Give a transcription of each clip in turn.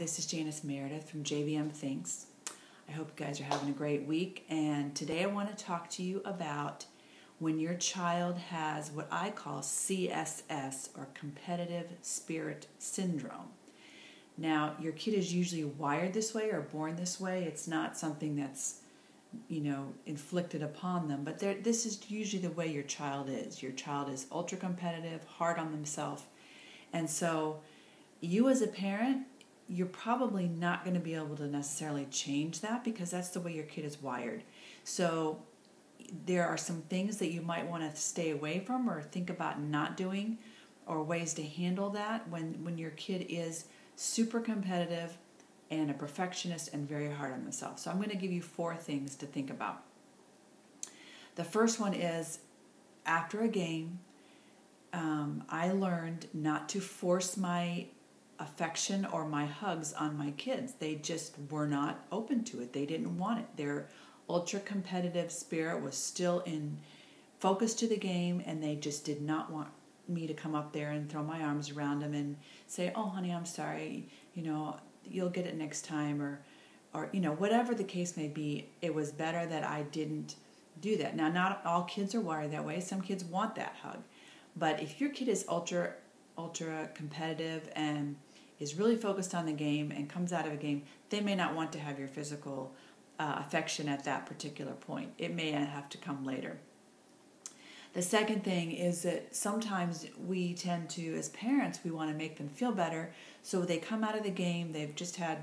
this is Janis from JBMTHINKS. I hope you guys are having a great week, and today I want to talk to you about when your child has what I call CSS, or Competitive Spirit Syndrome. Now, your kid is usually wired this way or born this way. It's not something that's, inflicted upon them, but this is usually the way your child is. Your child is ultra competitive, hard on themselves, and so you as a parent, you're probably not going to be able to necessarily change that because that's the way your kid is wired. So there are some things that you might want to stay away from or think about not doing, or ways to handle that when your kid is super competitive and a perfectionist and very hard on themselves. So I'm going to give you 4 things to think about. The first one is, after a game, I learned not to force my affection or my hugs on my kids. They just were not open to it. They didn't want it. Their ultra competitive spirit was still in focus to the game, and they just did not want me to come up there and throw my arms around them and say, "Oh honey, I'm sorry, you'll get it next time," or whatever the case may be. It was better that I didn't do that. Now, not all kids are wired that way. Some kids want that hug. But if your kid is ultra competitive and is really focused on the game and comes out of a game, they may not want to have your physical affection at that particular point. It may have to come later. The second thing is that sometimes we tend to, as parents, we want to make them feel better. So they come out of the game, they've just had,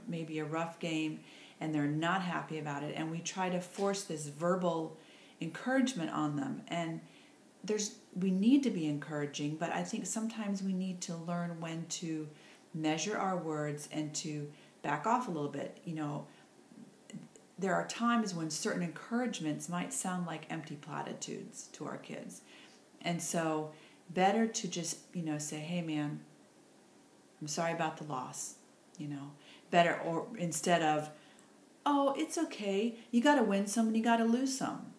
maybe a rough game, and they're not happy about it. And we try to force this verbal encouragement on them. And we need to be encouraging, but I think sometimes we need to learn when to measure our words and to back off a little bit. There are times when certain encouragements might sound like empty platitudes to our kids. And so better to just, say, "Hey man, I'm sorry about the loss," better, or instead of, "Oh, it's okay, you got to win some and you got to lose some."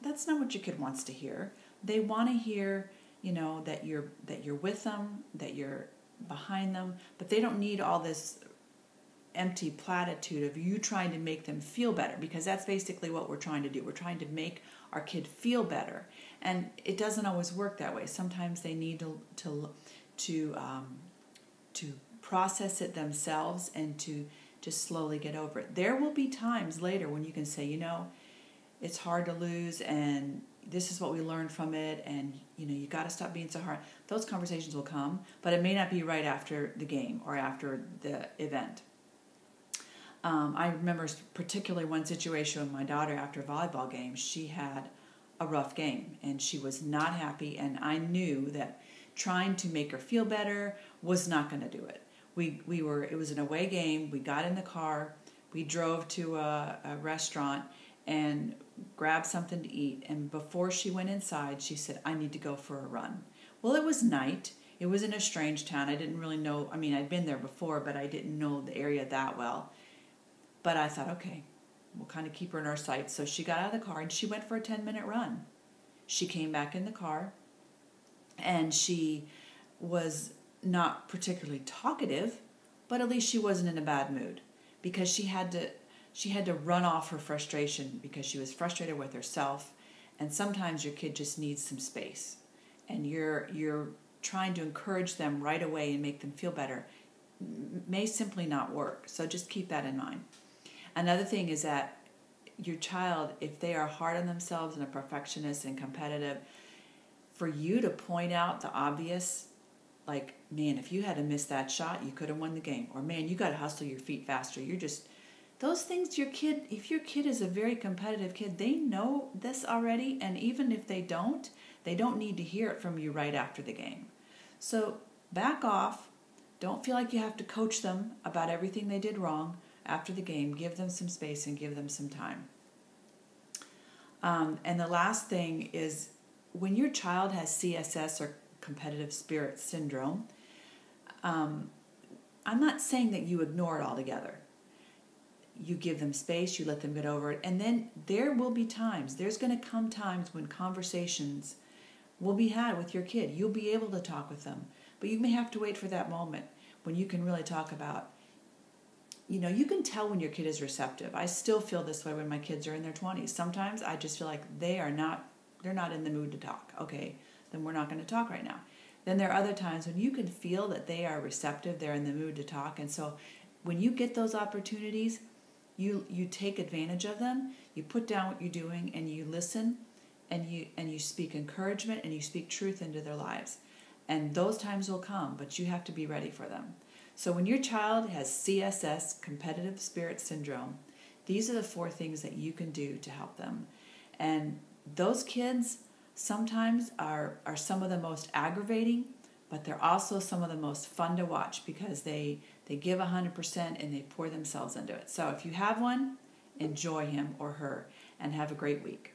That's not what your kid wants to hear. They want to hear, that you're with them, that you're behind them, but they don't need all this empty platitude of you trying to make them feel better, because that's basically what we're trying to do. We're trying to make our kid feel better, and it doesn't always work that way. Sometimes they need to process it themselves and to just slowly get over it. There will be times later when you can say, it's hard to lose, and this is what we learned from it, and you got to stop being so hard. Those conversations will come, but it may not be right after the game or after the event. I remember particularly one situation with my daughter after a volleyball game. She had a rough game, and she was not happy, and I knew that trying to make her feel better was not going to do it. It was an away game. We got in the car, we drove to a restaurant and grabbed something to eat, and before she went inside, she said, "I need to go for a run." Well, it was night. It was in a strange town. I didn't really know. I'd been there before, but I didn't know the area that well. But I thought, okay, we'll kind of keep her in our sights. So she got out of the car and she went for a 10-minute run. She came back in the car, and she was not particularly talkative, but at least she wasn't in a bad mood, because she had to run off her frustration because she was frustrated with herself. And sometimes your kid just needs some space, and you're trying to encourage them right away and make them feel better may simply not work. So just keep that in mind. Another thing is that your child, if they are hard on themselves and a perfectionist and competitive, for you to point out the obvious, like, "Man, if you had to miss that shot, you could have won the game," or "Man, you got to hustle your feet faster." Those things, if your kid is a very competitive kid, they know this already, and even if they don't need to hear it from you right after the game. So back off. Don't feel like you have to coach them about everything they did wrong after the game. Give them some space and give them some time. And the last thing is, when your child has CSS, or Competitive Spirit Syndrome, I'm not saying that you ignore it altogether. You give them space, you let them get over it, and then there will be times, there's going to come times when conversations will be had with your kid. You'll be able to talk with them, but you may have to wait for that moment. when you can really talk about, you can tell when your kid is receptive. I still feel this way when my kids are in their 20s. Sometimes I just feel like they're not in the mood to talk. Okay, then we're not going to talk right now. Then there are other times when you can feel that they are receptive, they're in the mood to talk. And so when you get those opportunities, you take advantage of them, you put down what you're doing, and you listen, and you speak encouragement, and you speak truth into their lives. And those times will come, but you have to be ready for them. So when your child has CSS, competitive spirit syndrome, these are the 4 things that you can do to help them. And those kids sometimes are some of the most aggravating, but they're also some of the most fun to watch because they give 100% and they pour themselves into it. So if you have one, enjoy him or her and have a great week.